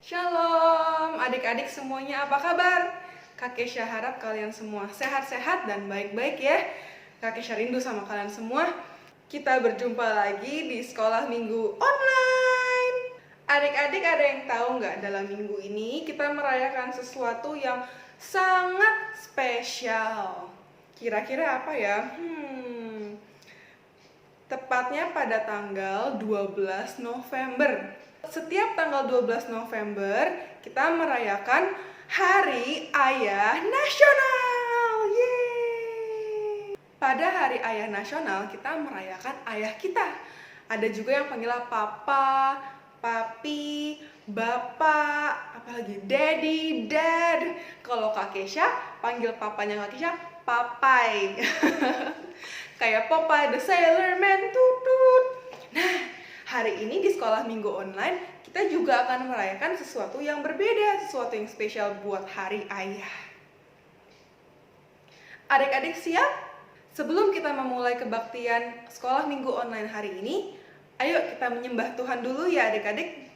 Shalom adik-adik semuanya, apa kabar? Kak Kesha harap kalian semua sehat-sehat dan baik-baik ya. Kak Kesha rindu sama kalian semua. Kita berjumpa lagi di sekolah minggu online. Adik-adik ada yang tahu nggak, dalam minggu ini kita merayakan sesuatu yang sangat spesial. Kira-kira apa ya? Tepatnya pada tanggal 12 November. Setiap tanggal 12 November kita merayakan Hari Ayah Nasional. Yeay! Pada Hari Ayah Nasional kita merayakan ayah kita. Ada juga yang panggil papa, papi, bapak, apalagi daddy, dad. Kalau Kak Kesha panggil papanya Kak Kesha papai. Kayak Popeye the Sailor Man, tutut. Nah, hari ini di sekolah minggu online kita juga akan merayakan sesuatu yang berbeda, sesuatu yang spesial buat Hari Ayah. Adik-adik siap? Sebelum kita memulai kebaktian sekolah minggu online hari ini, ayo kita menyembah Tuhan dulu ya adik-adik.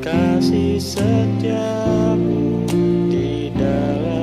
Kasih setiamu di dalam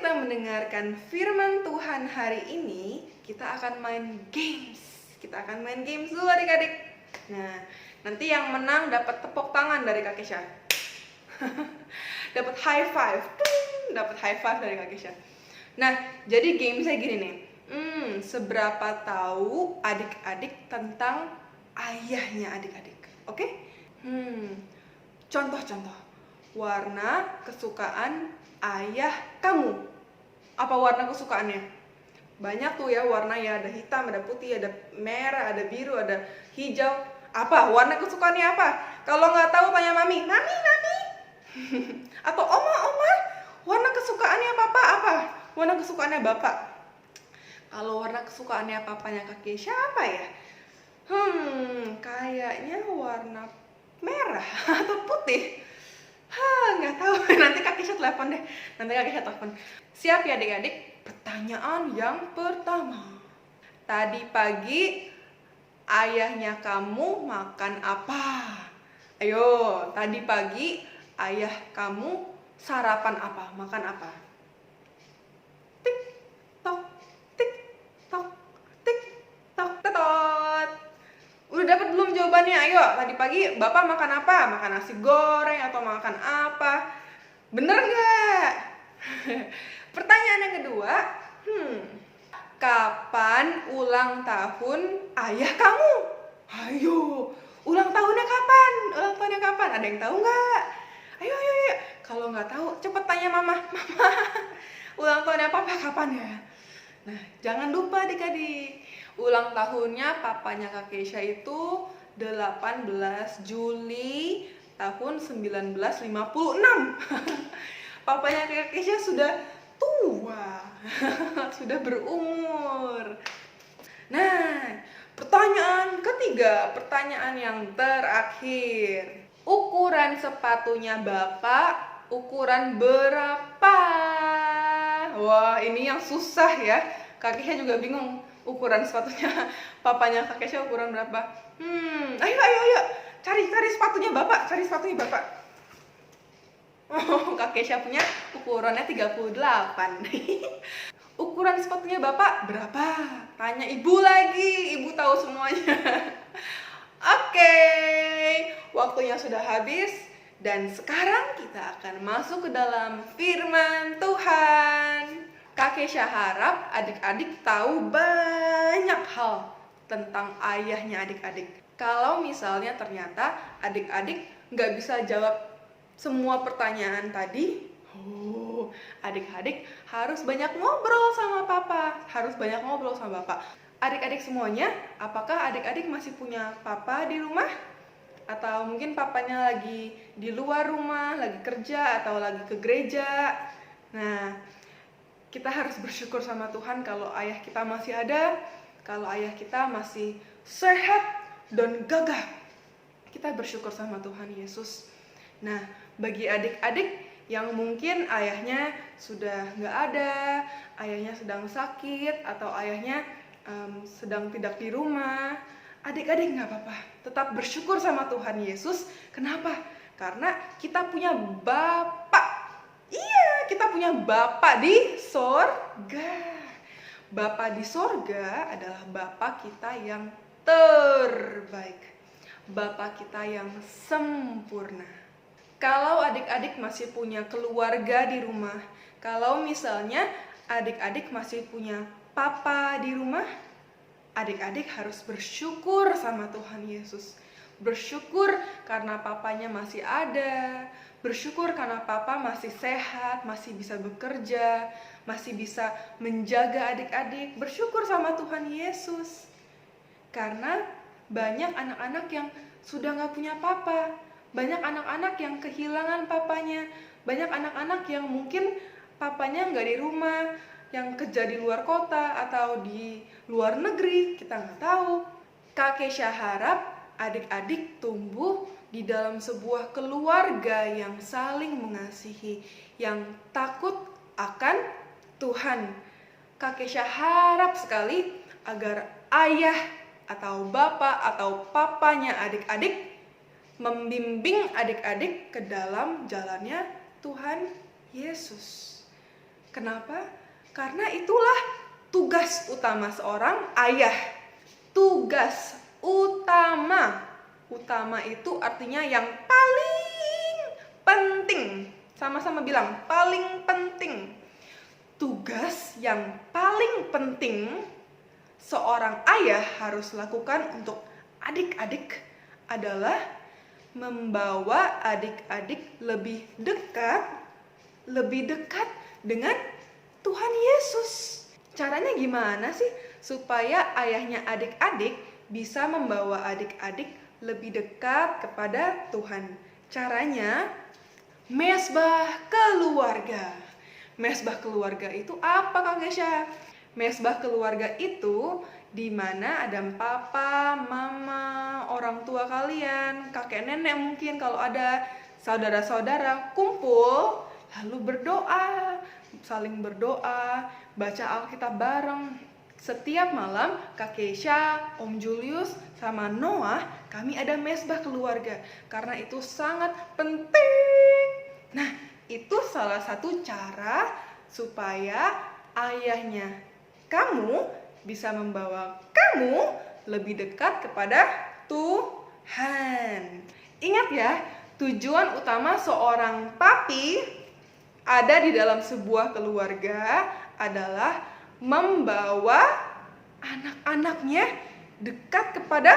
kita mendengarkan firman Tuhan hari ini, kita akan main games. Kita akan main games dulu adik-adik. Nah, nanti yang menang dapat tepuk tangan dari Kak Kesha. Dapat high five. Dapat high five dari Kak Kesha. Nah, jadi gamesnya gini nih. Seberapa tahu adik-adik tentang ayahnya adik-adik? Oke? Contoh-contoh. Warna kesukaan ayah kamu. Apa warna kesukaannya? Banyak tuh ya warna ya, ada hitam, ada putih, ada merah, ada biru, ada hijau. Apa? Warna kesukaannya apa? Kalau nggak tahu tanya mami. Mami. Atau oma. Warna kesukaannya papa apa? Warna kesukaannya bapak. Kalau warna kesukaannya papanya Kak Kesha apa ya? Kayaknya warna merah atau putih. Nggak tahu. Nanti Kak Kesha telepon deh. Siap ya adik-adik? Pertanyaan yang pertama. Tadi pagi ayahnya kamu makan apa? Ayo, tadi pagi ayah kamu sarapan apa? Makan apa? Tik tok, tik tok, tik tok, tetot. Udah dapat belum jawabannya? Ayo, tadi pagi bapak makan apa? Makan nasi goreng atau makan apa? Bener nggak? Pertanyaan yang kedua, kapan ulang tahun ayah kamu? Ayo, ulang tahunnya kapan? Ada yang tahu nggak? Ayo. Kalau nggak tahu, cepet tanya mama. Mama, ulang tahunnya papa kapan ya? Nah, jangan lupa adik-adik. Ulang tahunnya papanya Kak Kesha itu 18 Juli tahun 1956. Papanya Kak Kesha sudah tua. Sudah berumur. Nah, pertanyaan ketiga, pertanyaan yang terakhir. Ukuran sepatunya Bapak ukuran berapa? Wah, ini yang susah ya. Kak Kesha juga bingung ukuran sepatunya papanya Kak Kesha ukuran berapa. Ayo. Cari sepatunya Bapak, Oh, Kak Kesha punya ukurannya 38. Ukuran sepatunya Bapak berapa? Tanya ibu lagi, ibu tahu semuanya. Oke, waktunya sudah habis dan sekarang kita akan masuk ke dalam firman Tuhan. Kak Kesha harap adik-adik tahu banyak hal tentang ayahnya adik-adik. Kalau misalnya ternyata adik-adik nggak bisa jawab semua pertanyaan tadi, adik-adik harus banyak ngobrol sama papa, harus banyak ngobrol sama bapak. Adik-adik semuanya, apakah adik-adik masih punya papa di rumah? Atau mungkin papanya lagi di luar rumah, lagi kerja, atau lagi ke gereja? Nah, kita harus bersyukur sama Tuhan kalau ayah kita masih ada, kalau ayah kita masih sehat dan gagah. Kita bersyukur sama Tuhan Yesus. Nah, bagi adik-adik yang mungkin ayahnya sudah nggak ada, ayahnya sedang sakit, atau ayahnya sedang tidak di rumah, adik-adik nggak apa-apa, tetap bersyukur sama Tuhan Yesus. Kenapa? Karena kita punya Bapak. Iya, kita punya Bapak di sorga. Bapak di sorga adalah Bapak kita yang terbaik, Bapak kita yang sempurna. Kalau adik-adik masih punya keluarga di rumah, kalau misalnya adik-adik masih punya papa di rumah, adik-adik harus bersyukur sama Tuhan Yesus. Bersyukur karena papanya masih ada, bersyukur karena papa masih sehat, masih bisa bekerja, masih bisa menjaga adik-adik. Bersyukur sama Tuhan Yesus. Karena banyak anak-anak yang sudah gak punya papa, banyak anak-anak yang kehilangan papanya, banyak anak-anak yang mungkin papanya gak di rumah, yang kerja di luar kota atau di luar negeri, kita nggak tahu. Kak Kesha harap adik-adik tumbuh di dalam sebuah keluarga yang saling mengasihi, yang takut akan Tuhan. Kak Kesha harap sekali agar ayah atau bapak atau papanya adik-adik membimbing adik-adik ke dalam jalannya Tuhan Yesus. Kenapa? Karena itulah tugas utama seorang ayah. Tugas utama. Utama itu artinya yang paling penting. Sama-sama bilang, paling penting. Tugas yang paling penting seorang ayah harus lakukan untuk adik-adik adalah membawa adik-adik lebih dekat dengan Tuhan Yesus. Caranya gimana sih supaya ayahnya adik-adik bisa membawa adik-adik lebih dekat kepada Tuhan? Caranya mesbah keluarga. Mesbah keluarga itu apa, Kak Gesha? Mesbah keluarga itu di mana ada papa, mama, orang tua kalian, kakek nenek mungkin kalau ada, saudara-saudara kumpul lalu berdoa, saling berdoa, baca Alkitab bareng. Setiap malam Kak Kesha, Om Julius, sama Noah, kami ada mesbah keluarga karena itu sangat penting. Nah, itu salah satu cara supaya ayahnya kamu bisa membawa kamu lebih dekat kepada Tuhan. Ingat ya, tujuan utama seorang papi ada di dalam sebuah keluarga adalah membawa anak-anaknya dekat kepada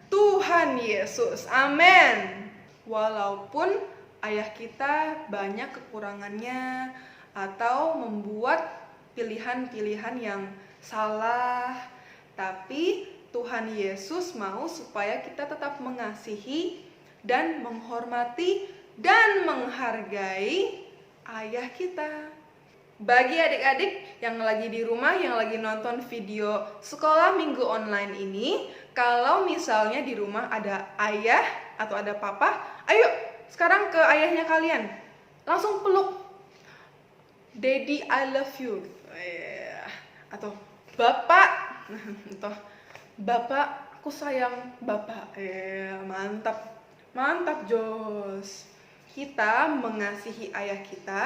Tuhan Yesus. Amin. Walaupun ayah kita banyak kekurangannya atau membuat pilihan-pilihan yang salah, tapi Tuhan Yesus mau supaya kita tetap mengasihi dan menghormati dan menghargai ayah kita. Bagi adik-adik yang lagi di rumah, yang lagi nonton video sekolah minggu online ini, kalau misalnya di rumah ada ayah atau ada papa, ayo sekarang ke ayahnya kalian, langsung peluk. Daddy, I love you. Atau Bapak, atau Bapak, aku sayang Bapak. Mantap, mantap Jos. Kita mengasihi ayah kita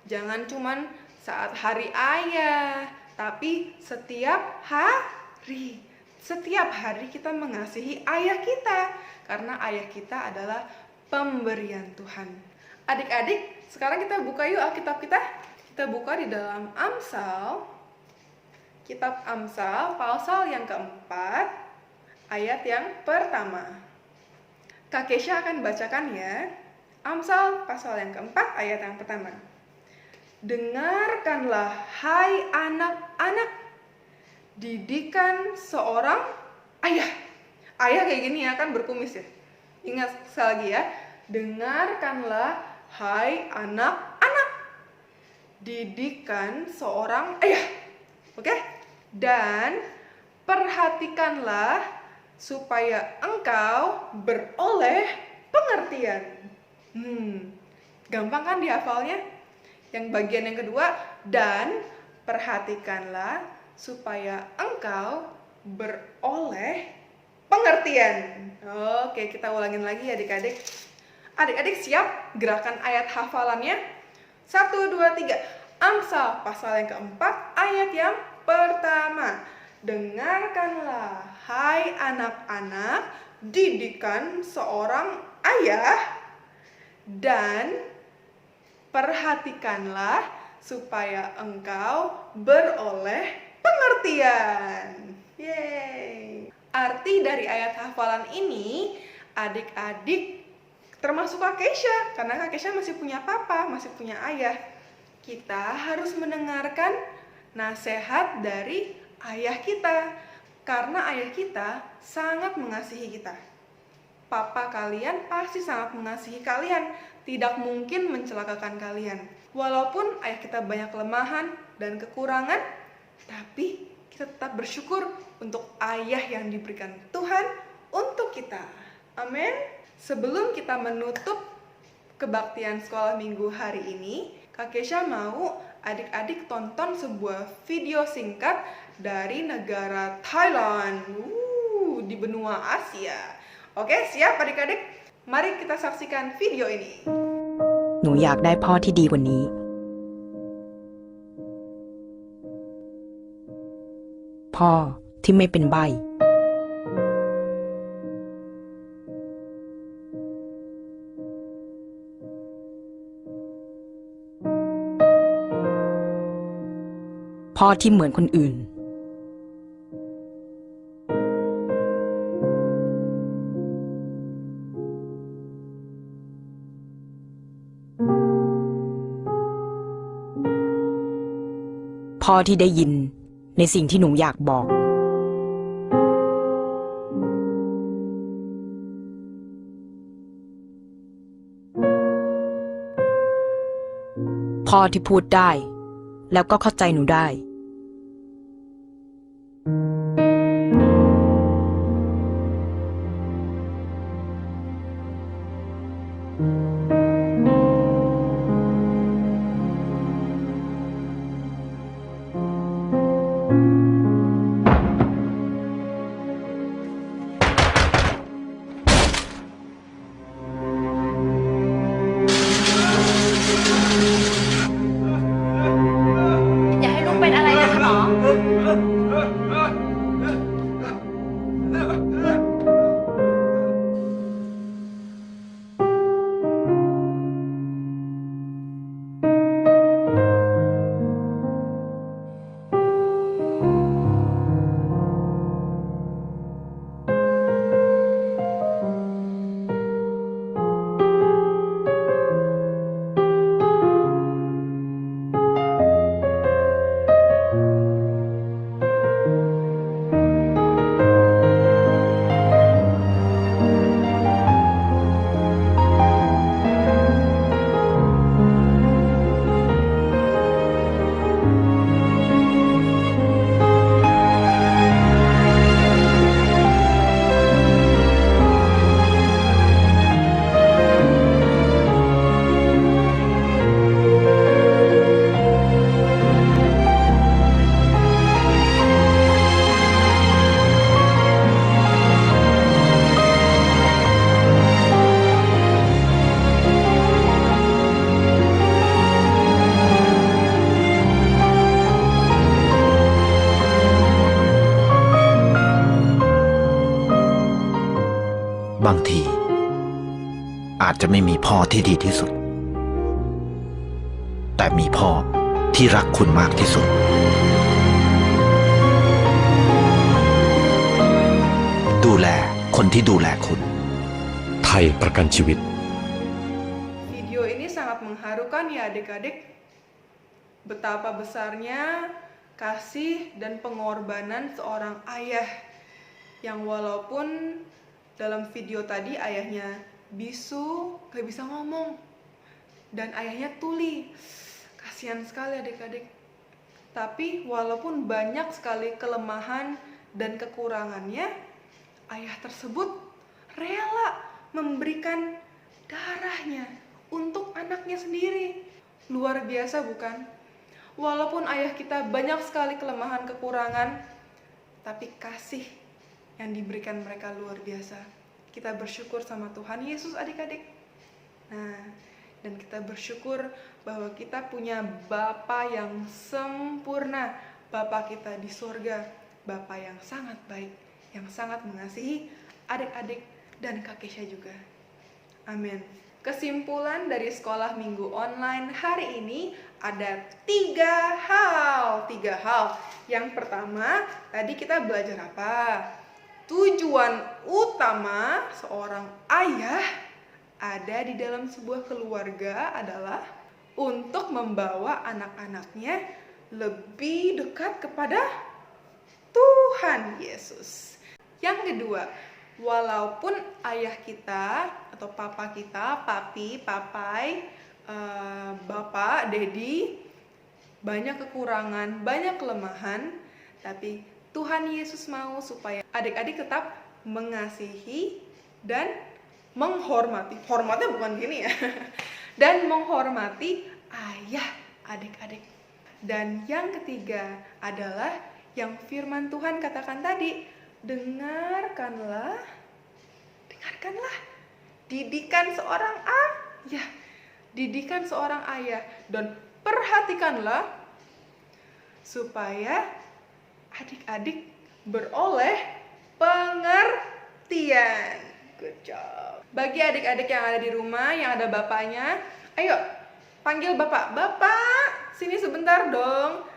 jangan cuman saat hari ayah, tapi setiap hari. Setiap hari kita mengasihi ayah kita karena ayah kita adalah pemberian Tuhan. Adik-adik, sekarang kita buka yuk Alkitab kita. Kita buka di dalam Amsal, kitab Amsal, pasal yang keempat, ayat yang pertama. Kak Kesha akan bacakan ya. Amsal, pasal yang keempat, ayat yang pertama. Dengarkanlah, hai anak-anak, didikan seorang ayah. Ayah kayak gini ya, kan berkumis ya. Ingat sekali lagi ya. Dengarkanlah, hai anak-anak, didikan seorang ayah. Oke? Dan perhatikanlah supaya engkau beroleh pengertian. Gampang kan dihafalnya? Yang bagian yang kedua, dan perhatikanlah supaya engkau beroleh pengertian. Oke, kita ulangin lagi ya adik-adik. Adik-adik siap gerakan ayat hafalannya? 1, 2, 3. Amsal pasal yang keempat, ayat yang pertama. Dengarkanlah, hai anak-anak, didikan seorang ayah, dan perhatikanlah supaya engkau beroleh pengertian. Yeay. Arti dari ayat hafalan ini, adik-adik termasuk Kak Kesha, karena Kak Kesha masih punya papa, masih punya ayah. Kita harus mendengarkan nasihat dari ayah kita, karena ayah kita sangat mengasihi kita. Papa kalian pasti sangat mengasihi kalian, tidak mungkin mencelakakan kalian. Walaupun ayah kita banyak kelemahan dan kekurangan, tapi kita tetap bersyukur untuk ayah yang diberikan Tuhan untuk kita. Amin. Sebelum kita menutup kebaktian sekolah minggu hari ini, Kak Kesha mau adik-adik tonton sebuah video singkat dari negara Thailand, di benua Asia. Oke, siap adik-adik? Mari kita saksikan video ini. หนูอยากได้พ่อที่ดีกว่านี้ พ่อที่ไม่เป็นใบ้พ่อที่เหมือนคนอื่นพ่อที่ได้ยินในสิ่งที่หนูอยากบอกพ่อที่พูดได้แล้วก็เข้าใจหนูได้อย่าให้ลูกเป็นอะไรนะคะหมอ บางทีอาจจะไม่มีพ่อที่ดีที่สุดแต่มีพ่อที่รักคุณมากที่สุดดูแลคนที่ดูแลคุณไทยประกันชีวิต Video ini sangat mengharukan ya adik-adik. Betapa besarnya kasih dan pengorbanan seorang ayah yang walaupun dalam video tadi ayahnya bisu, gak bisa ngomong, dan ayahnya tuli. Kasihan sekali adik-adik. Tapi walaupun banyak sekali kelemahan dan kekurangannya, ayah tersebut rela memberikan darahnya untuk anaknya sendiri. Luar biasa bukan? Walaupun ayah kita banyak sekali kelemahan kekurangan, tapi kasih yang diberikan mereka luar biasa. Kita bersyukur sama Tuhan Yesus adik-adik. Nah, dan kita bersyukur bahwa kita punya Bapa yang sempurna, Bapa kita di surga, Bapa yang sangat baik, yang sangat mengasihi adik-adik dan Kak Kesha juga. Amin. Kesimpulan dari sekolah minggu online hari ini ada 3 hal. Yang pertama, tadi kita belajar apa? Tujuan utama seorang ayah ada di dalam sebuah keluarga adalah untuk membawa anak-anaknya lebih dekat kepada Tuhan Yesus. Yang kedua, walaupun ayah kita atau papa kita, papi, papai, bapak, dedi, banyak kekurangan, banyak kelemahan, tapi Tuhan Yesus mau supaya adik-adik tetap mengasihi dan menghormati. Hormatnya bukan gini ya. Dan menghormati ayah adik-adik. Dan yang ketiga adalah yang firman Tuhan katakan tadi, dengarkanlah didikan seorang ayah. Didikan seorang ayah dan perhatikanlah supaya adik-adik beroleh pengertian. Good job. Bagi adik-adik yang ada di rumah, yang ada bapaknya, ayo panggil bapak. Bapak, sini sebentar dong.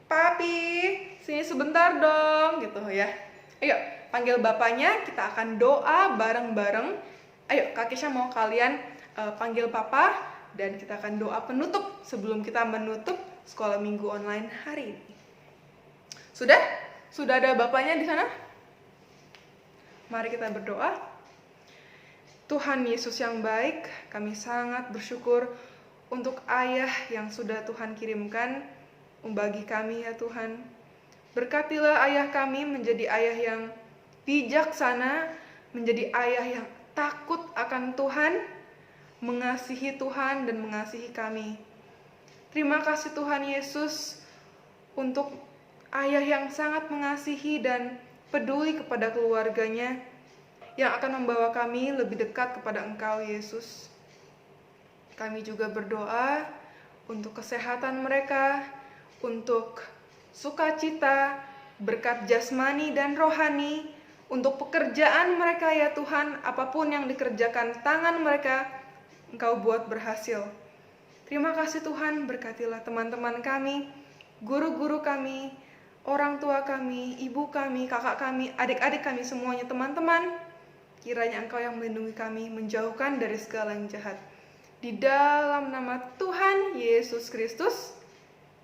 Papi, sini sebentar dong, gitu ya. Ayo, panggil bapaknya, kita akan doa bareng-bareng. Ayo, Kak Kesha mau kalian panggil papa, dan kita akan doa penutup sebelum kita menutup sekolah minggu online hari ini. Sudah? Sudah ada bapaknya di sana? Mari kita berdoa. Tuhan Yesus yang baik, kami sangat bersyukur untuk ayah yang sudah Tuhan kirimkan bagi kami ya Tuhan. Berkatilah ayah kami menjadi ayah yang bijaksana, menjadi ayah yang takut akan Tuhan, mengasihi Tuhan dan mengasihi kami. Terima kasih Tuhan Yesus untuk ayah yang sangat mengasihi dan peduli kepada keluarganya, yang akan membawa kami lebih dekat kepada Engkau Yesus. Kami juga berdoa untuk kesehatan mereka, untuk sukacita, berkat jasmani dan rohani, untuk pekerjaan mereka ya Tuhan, apapun yang dikerjakan tangan mereka, Engkau buat berhasil. Terima kasih Tuhan, berkatilah teman-teman kami, guru-guru kami, orang tua kami, ibu kami, kakak kami, adik-adik kami semuanya teman-teman. Kiranya Engkau yang melindungi kami, menjauhkan dari segala yang jahat. Di dalam nama Tuhan Yesus Kristus,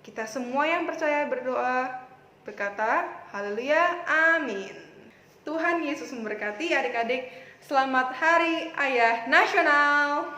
kita semua yang percaya berdoa, berkata, haleluya, amin. Tuhan Yesus memberkati adik-adik. Selamat Hari Ayah Nasional.